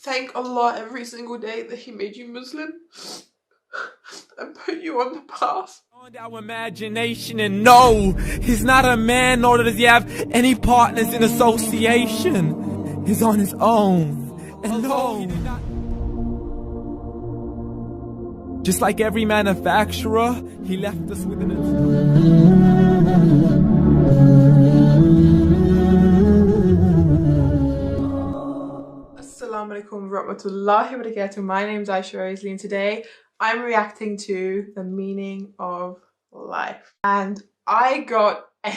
thank Allah every single day that He made you Muslim and put you on the path. Our imagination, and no, he's not a man, nor does he have any partners in association. He's on his own, and no. Just like every manufacturer, he left us with an Assalamu alaikum wa rahmatullahi wa barakatuh. My name is Aisha Rosalie, and today I'm reacting to the meaning of life. And I got a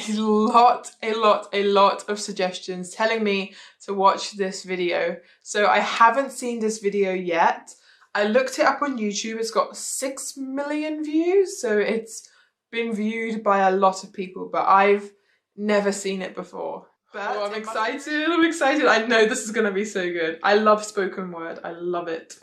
lot of suggestions telling me to watch this video. So I haven't seen this video yet. I looked it up on YouTube. It's got 6 million views, so it's been viewed by a lot of people, but I've never seen it before. But I'm excited. I know this is gonna be so good. I love spoken word. I love it.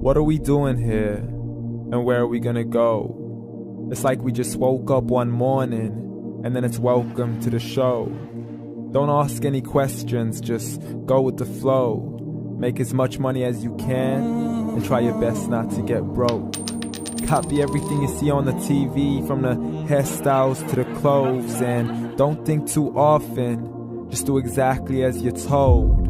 What are we doing here? And where are we gonna go? It's like we just woke up one morning and then it's welcome to the show. Don't ask any questions, just go with the flow. Make as much money as you can and try your best not to get broke. Copy everything you see on the TV, from the hairstyles to the clothes, and don't think too often, just do exactly as you're told.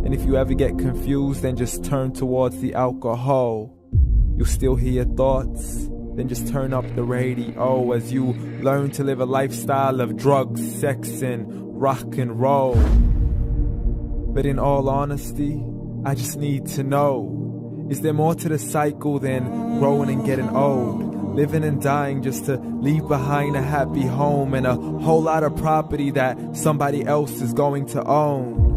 And if you ever get confused, then just turn towards the alcohol. You'll still hear your thoughts, then just turn up the radio as you learn to live a lifestyle of drugs, sex, and rock and roll. But in all honesty, I just need to know, is there more to the cycle than growing and getting old? Living and dying just to leave behind a happy home and a whole lot of property that somebody else is going to own.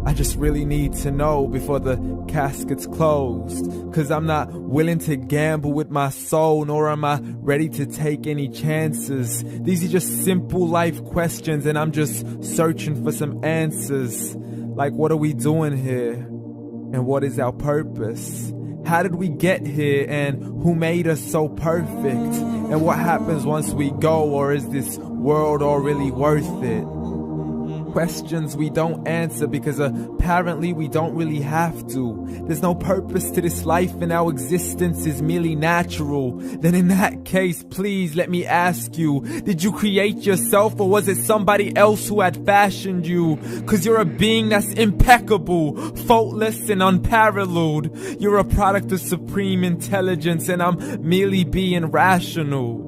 I just really need to know before the casket's closed, 'cause I'm not willing to gamble with my soul, nor am I ready to take any chances. These are just simple life questions and I'm just searching for some answers. Like, what are we doing here? And what is our purpose? How did we get here, and who made us so perfect? And what happens once we go, or is this world all really worth it? Questions we don't answer because apparently we don't really have to. There's no purpose to this life and our existence is merely natural. Then in that case, please let me ask you, did you create yourself, or was it somebody else who had fashioned you? 'Cause you're a being that's impeccable, faultless and unparalleled. You're a product of supreme intelligence and I'm merely being rational.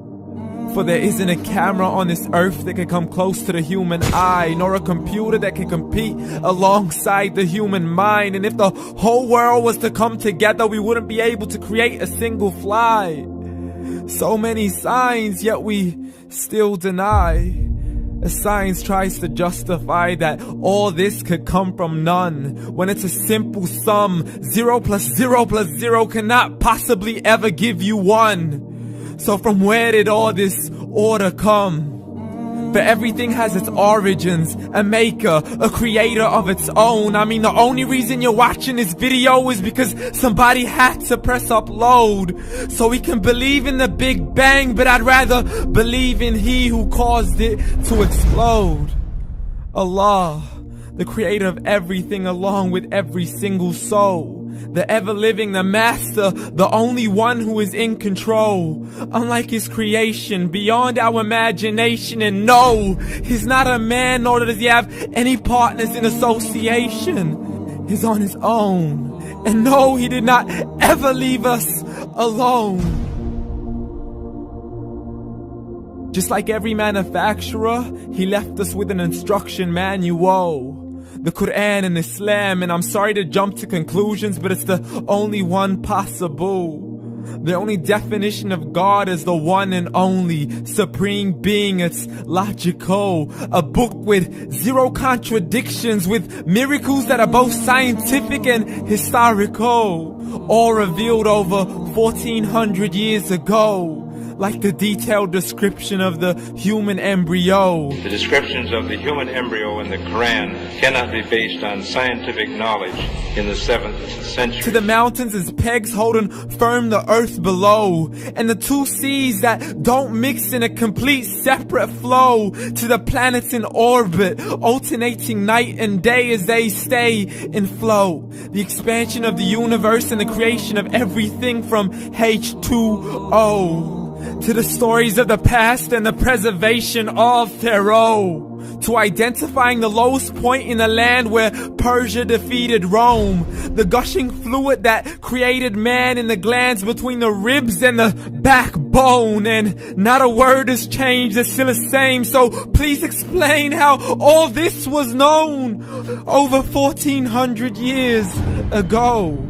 For there isn't a camera on this earth that can come close to the human eye, nor a computer that can compete alongside the human mind. And if the whole world was to come together, we wouldn't be able to create a single fly. So many signs, yet we still deny. As science tries to justify that all this could come from none, when it's a simple sum. 0 plus 0 plus 0 cannot possibly ever give you 1. So from where did all this order come? But everything has its origins, a maker, a creator of its own. I mean, the only reason you're watching this video is because somebody had to press upload. So we can believe in the Big Bang, but I'd rather believe in He who caused it to explode. Allah, the creator of everything along with every single soul. The ever-living, the master, the only one who is in control. Unlike his creation, beyond our imagination, and no, he's not a man, nor does he have any partners in association. He's on his own, and no, he did not ever leave us alone. Just like every manufacturer, he left us with an instruction manual. The Quran and Islam, and I'm sorry to jump to conclusions, but it's the only one possible. The only definition of God is the one and only supreme being. It's logical, a book with 0 contradictions, with miracles that are both scientific and historical, all revealed over 1400 years ago. like the detailed description of the human embryo. The descriptions of the human embryo in the Quran cannot be based on scientific knowledge in the 7th century. To the mountains as pegs holding firm the earth below, and the two seas that don't mix in a complete separate flow. To the planets in orbit, alternating night and day as they stay in flow. The expansion of the universe and the creation of everything from H2O. To the stories of the past and the preservation of Pharaoh. To identifying the lowest point in the land where Persia defeated Rome. The gushing fluid that created man in the glands between the ribs and the backbone. And not a word has changed, it's still the same. So please explain how all this was known over 1400 years ago.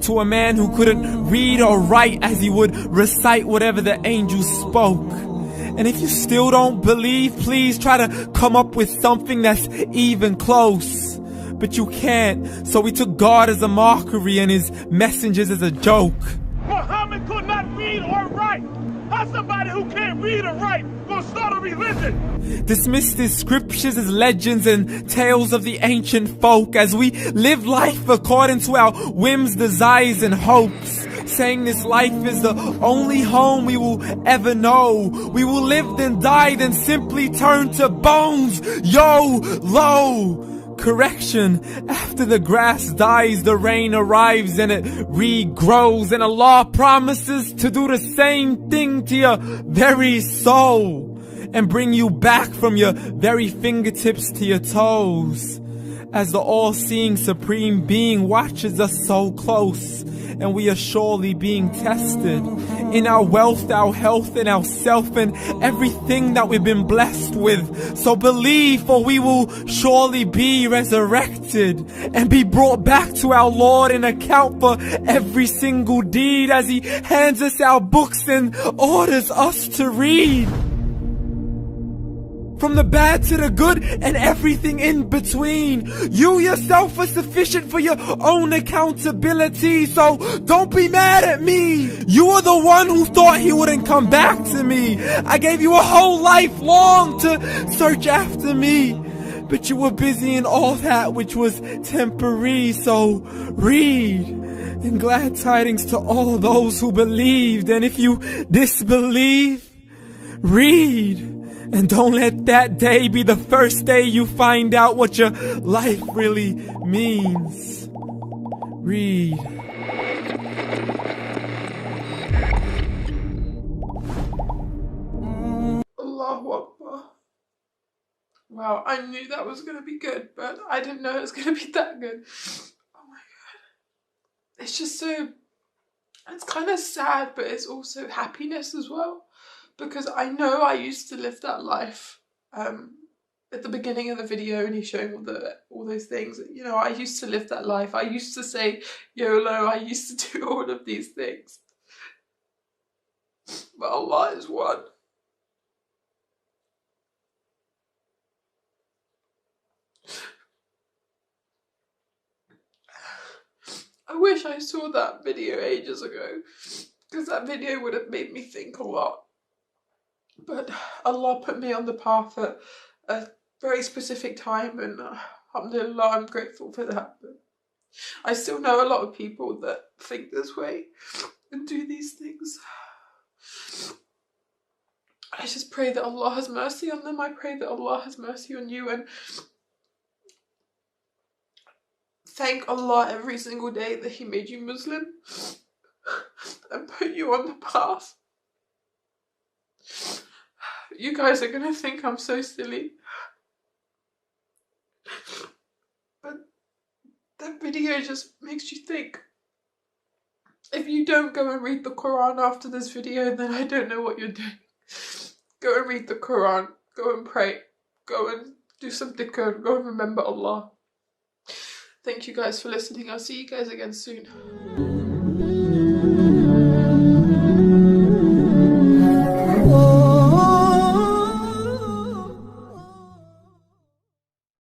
To a man who couldn't read or write as he would recite whatever the angels spoke. And if you still don't believe, please try to come up with something that's even close. But you can't, so we took God as a mockery and his messengers as a joke. Muhammad could not read or write. How somebody who can't read or write gonna start a religion? Dismiss his scriptures as legends and tales of the ancient folk as we live life according to our whims, desires, and hopes. Saying this life is the only home we will ever know. We will live then die then simply turn to bones. YOLO! Correction, after the grass dies, the rain arrives and it regrows, and Allah promises to do the same thing to your very soul and bring you back from your very fingertips to your toes, as the all-seeing supreme being watches us so close. And we are surely being tested in our wealth, our health, and our self, and everything that we've been blessed with. So believe, for we will surely be resurrected and be brought back to our Lord and account for every single deed as he hands us our books and orders us to read. From the bad to the good and everything in between. You yourself are sufficient for your own accountability, so don't be mad at me. You are the one who thought he wouldn't come back to me. I gave you a whole life long to search after me, but you were busy in all that which was temporary, so read. And glad tidings to all those who believed, and if you disbelieve, read. And don't let that day be the first day you find out what your life really means. Read. Allahu Akbar. Wow, I knew that was going to be good, but I didn't know it was going to be that good. Oh my god. It's just so, it's kind of sad, but it's also happiness as well. Because I know I used to live that life. At the beginning of the video, and he's showing all those things. You know, I used to live that life. I used to say YOLO. I used to do all of these things. But Allah is one. I wish I saw that video ages ago, because that video would have made me think a lot. But Allah put me on the path at a very specific time, and alhamdulillah, I'm grateful for that. But I still know a lot of people that think this way and do these things. I just pray that Allah has mercy on them. I pray that Allah has mercy on you, and thank Allah every single day that he made you Muslim and put you on the path. You guys are gonna think I'm so silly, but that video just makes you think. If you don't go and read the Quran after this video, then I don't know what you're doing. Go and read the Quran, go and pray, go and do some dhikr, go and remember Allah. Thank you guys for listening. I'll see you guys again soon.